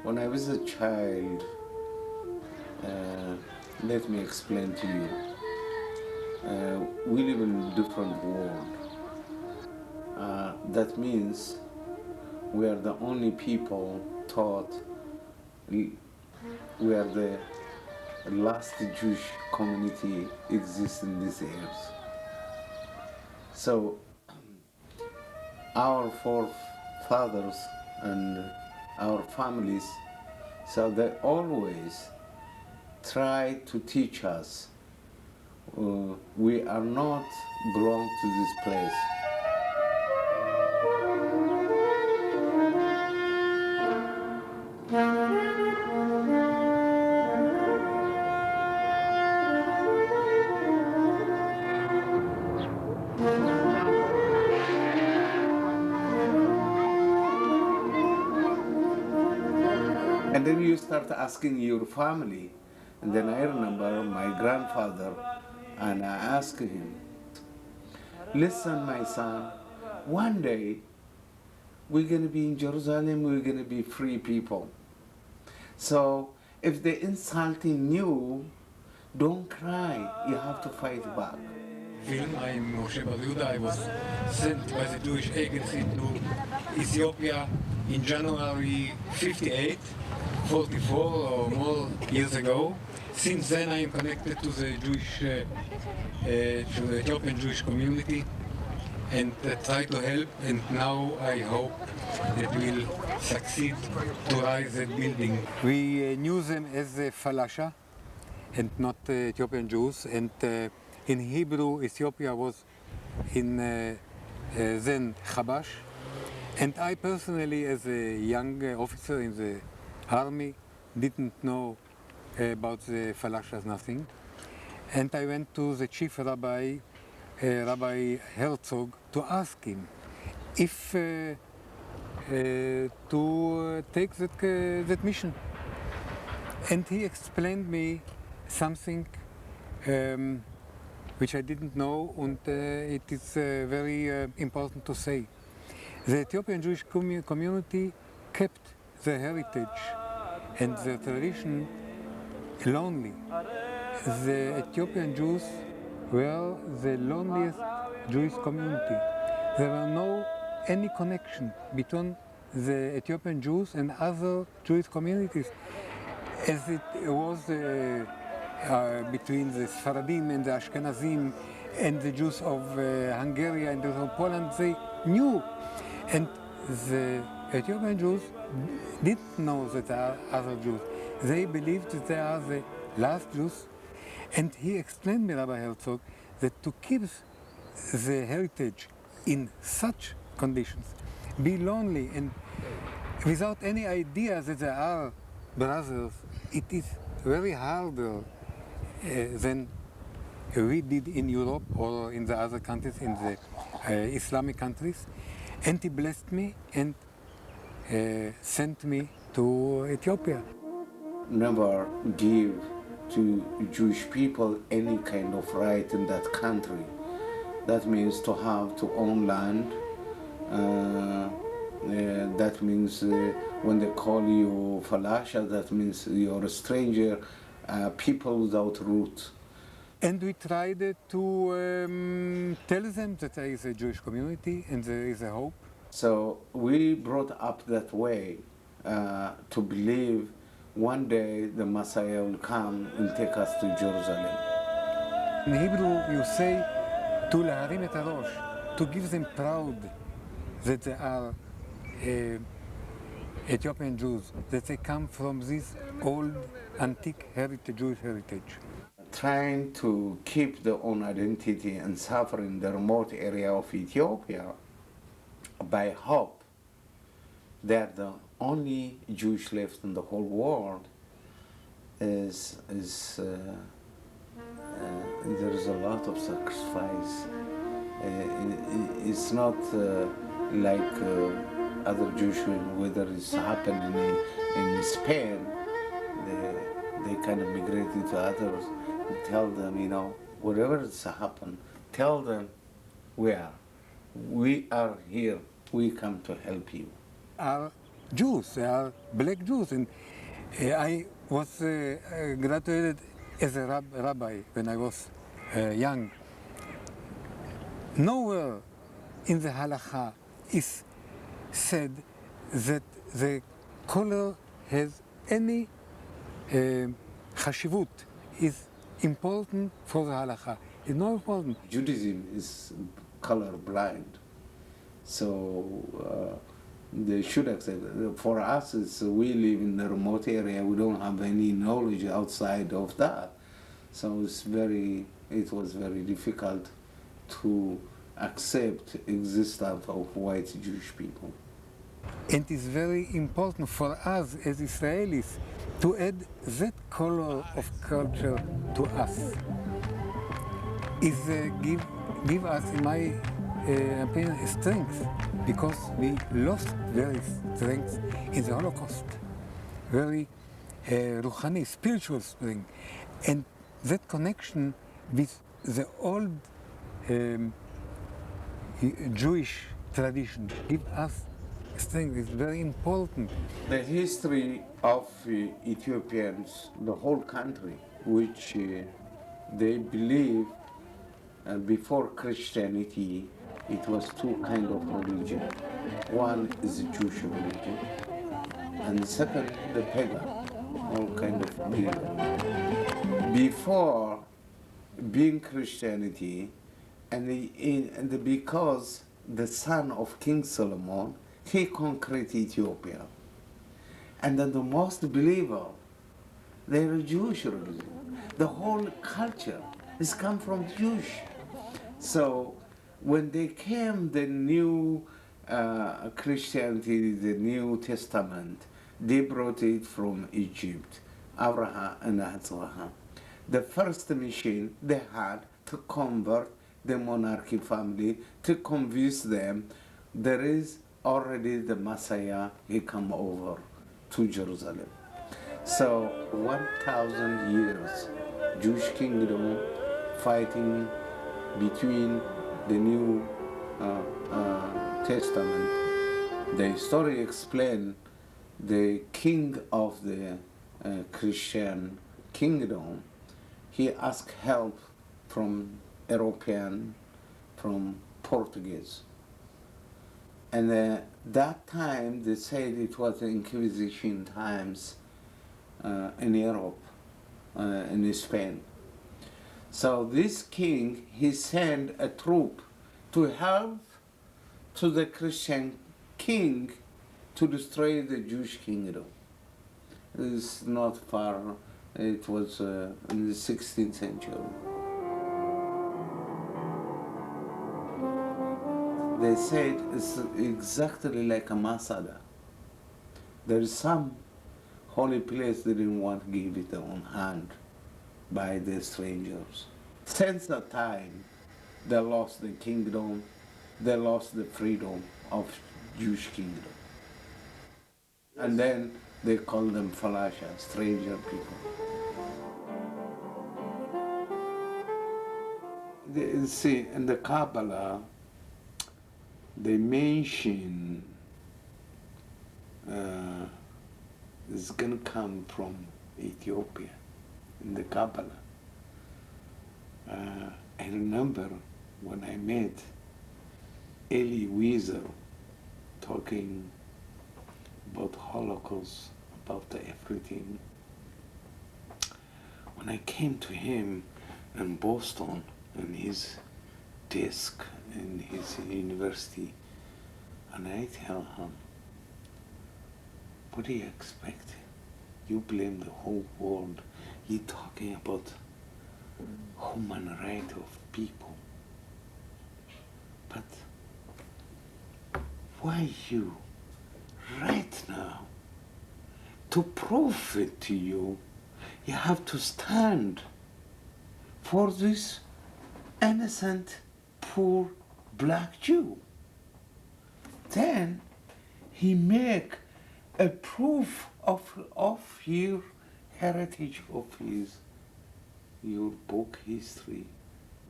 When I was a child, let me explain to you. We live in a different world. That means we are the only people taught we are the last Jewish community exists in this earth. So our forefathers and our families, so they always try to teach us we are not belong to this place. And then you start asking your family. And then I remember my grandfather, and I asked him, listen, my son, one day we're going to be in Jerusalem, we're going to be free people. So if they're insulting you, don't cry, you have to fight back. I'm Moshe Bar Yehuda. I was sent by the Jewish Agency to Ethiopia in January 58, 44 or more years ago. Since then I am connected to the Ethiopian Jewish community and try to help, and now I hope that we'll succeed to rise that building. We knew them as Falasha and not Ethiopian Jews, and in Hebrew Ethiopia was in then Chabash, and I personally as a young officer in the army didn't know about the Falashas nothing, and I went to the chief rabbi, Rabbi Herzog, to ask him if to take that mission. And he explained me something which I didn't know, and it is very important to say. The Ethiopian Jewish community kept the heritage and the tradition lonely. The Ethiopian Jews were the loneliest Jewish community. There were no any connection between the Ethiopian Jews and other Jewish communities, as it was between the Sfaradim and the Ashkenazim and the Jews of Hungary and of Poland. They knew, and the Ethiopian Jews didn't know that there are other Jews. They believed that they are the last Jews, and he explained me, Rabbi Herzog, that to keep the heritage in such conditions, be lonely and without any idea that there are brothers, it is very harder than we did in Europe or in the other countries, in the Islamic countries. And he blessed me and sent me to Ethiopia. Never give to Jewish people any kind of right in that country. That means to have to own land. That means when they call you Falasha, that means you're a stranger, people without root. And we tried to tell them that there is a Jewish community and there is a hope. So we brought up that way to believe one day the Messiah will come and take us to Jerusalem. In Hebrew you say to להרים את הראש, to give them proud that they are Ethiopian Jews, that they come from this old antique heritage, Jewish heritage. Trying to keep their own identity and suffer in the remote area of Ethiopia by hope they're the only Jewish left in the whole world there is a lot of sacrifice. It's not like other Jewish, whether it's happening in Spain, they kind of migrated to others. Tell them, you know, whatever it's happened, tell them we are here, we come to help you. Our Jews, they are black Jews. And I was graduated as a rabbi when I was young. Nowhere in the halakha is said that the color has any chashivut, is important for the halakha. It's not important. Judaism is color blind, so they should accept it. For us, we live in a remote area. We don't have any knowledge outside of that, so it was very difficult to accept existence of white Jewish people. And it's very important for us as Israelis to add that color of culture to us. Is give us, in my opinion, a strength, because we lost very strength in the Holocaust, very ruchani, spiritual strength, and that connection with the old Jewish tradition give us strength. Is very important. The history of Ethiopians, the whole country, which they believe before Christianity, it was two kind of religion. One is the Jewish religion, and the second, the pagan, all kind of religion. Before being Christianity, and because the son of King Solomon, he conquered Ethiopia. And then the most believer, they are Jewish religion. The whole culture has come from Jewish. So when they came, the new Christianity, the New Testament, they brought it from Egypt, Abraham and Abraham. The first mission they had to convert the monarchy family, to convince them there is already the Messiah, he come over to Jerusalem. So 1,000 years, Jewish kingdom fighting between the New Testament. The story explains the king of the Christian kingdom, he asked help from European, from Portuguese. And that time they said it was the Inquisition times in Europe, in Spain. So this king, he sent a troop to help to the Christian king to destroy the Jewish kingdom. It's not far, it was in the 16th century. They said it's exactly like a Masada. There is some holy place they didn't want to give it on hand by the strangers. Since that time, they lost the kingdom, they lost the freedom of Jewish kingdom. And then they call them Falasha, stranger people. See, in the Kabbalah, they mention it's going to come from Ethiopia in the Kabbalah. I remember when I met Eli Wiesel talking about Holocaust, about everything. When I came to him in Boston, in his desk in his university, and I tell him, what do you expect? You blame the whole world. You're talking about human rights of people. But why you, right now, to prove it to you, you have to stand for this innocent, poor black Jew. Then he make a proof of your heritage, of your book history,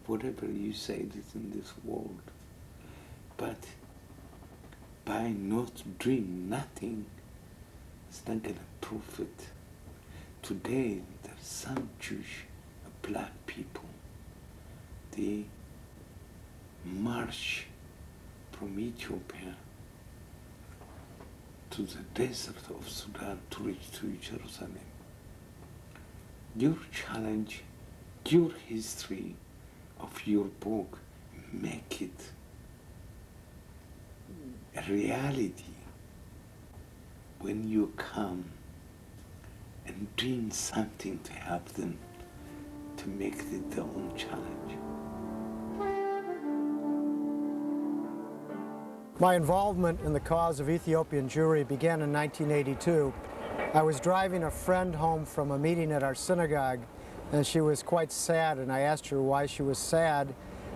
whatever you say is in this world. But by not doing nothing, It's not going to prove it. Today, there's some Jewish black people. They march from Ethiopia to the desert of Sudan to reach to Jerusalem. Your challenge, your history of your book, make it a reality when you come and doing something to help them to make it their own challenge. My involvement in the cause of Ethiopian Jewry began in 1982. I was driving a friend home from a meeting at our synagogue, and she was quite sad, and I asked her why she was sad,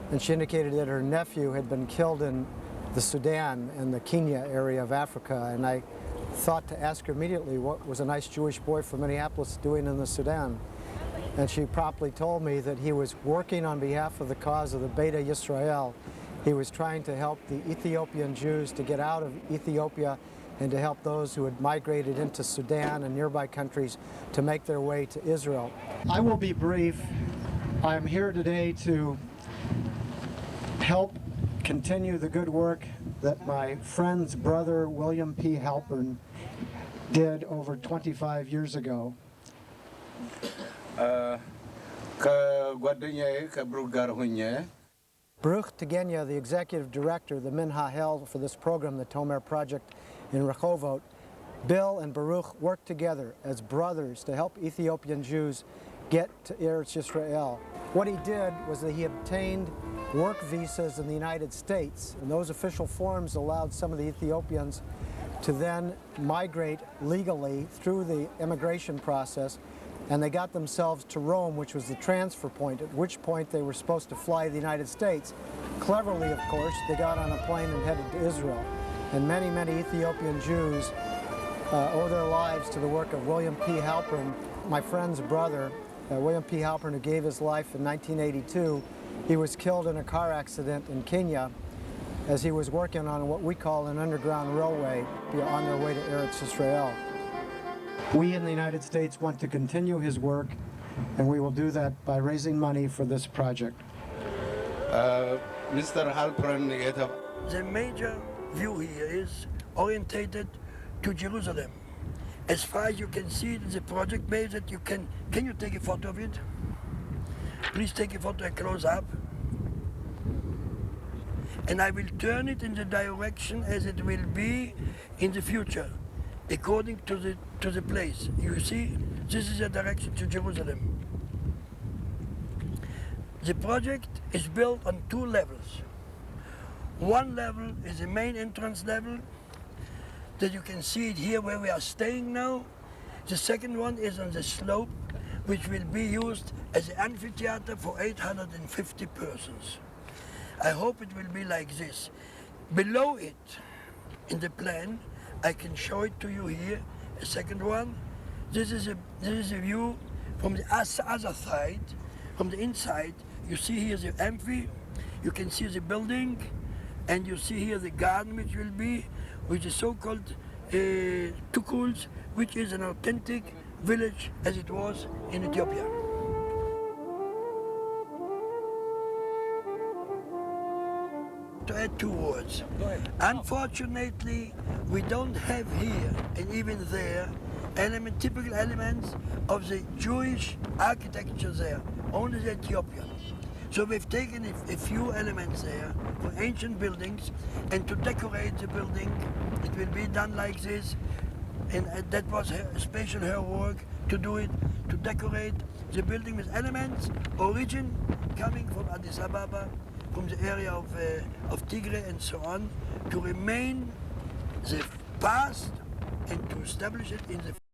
and she indicated that her nephew had been killed in the Sudan and the Kenya area of Africa, and I thought to ask her immediately what was a nice Jewish boy from Minneapolis doing in the Sudan. And she promptly told me that he was working on behalf of the cause of the Beta Yisrael. He was trying to help the Ethiopian Jews to get out of Ethiopia and to help those who had migrated into Sudan and nearby countries to make their way to Israel. I will be brief. I'm here today to help continue the good work that my friend's brother, William P. Halpern, did over 25 years ago. Baruch Tegenya, the executive director, the Minhahel for this program, the Tomer Project in Rehovot, Bill and Baruch worked together as brothers to help Ethiopian Jews get to Eretz Yisrael. What he did was that he obtained work visas in the United States, and those official forms allowed some of the Ethiopians to then migrate legally through the immigration process, and they got themselves to Rome, which was the transfer point, at which point they were supposed to fly to the United States. Cleverly, of course, they got on a plane and headed to Israel. And many, many Ethiopian Jews owe their lives to the work of William P. Halpern, my friend's brother. William P. Halpern, who gave his life in 1982, he was killed in a car accident in Kenya as he was working on what we call an underground railway on their way to Eretz Yisrael. We in the United States want to continue his work, and we will do that by raising money for this project. Mr. Halpern, the major view here is orientated to Jerusalem. As far as you can see the project base that you can you take a photo of it? Please take a photo and close up. And I will turn it in the direction as it will be in the future, according to the place. You see, this is the direction to Jerusalem. The project is built on two levels. One level is the main entrance level, that you can see it here where we are staying now. The second one is on the slope, which will be used as an amphitheater for 850 persons. I hope it will be like this. Below it, in the plan, I can show it to you here, a second one. This is a view from the other side, from the inside. You see here the amphi, you can see the building, and you see here the garden which will be, which is so-called Tukuls, which is an authentic village as it was in Ethiopia. To add two words. Unfortunately, we don't have here, and even there, typical elements of the Jewish architecture there, only the Ethiopian. So we've taken a few elements there for ancient buildings, and to decorate the building, it will be done like this, and that was special her work to do it, to decorate the building with elements, origin coming from Addis Ababa, from the area of Tigray and so on, to remain the past and to establish it in the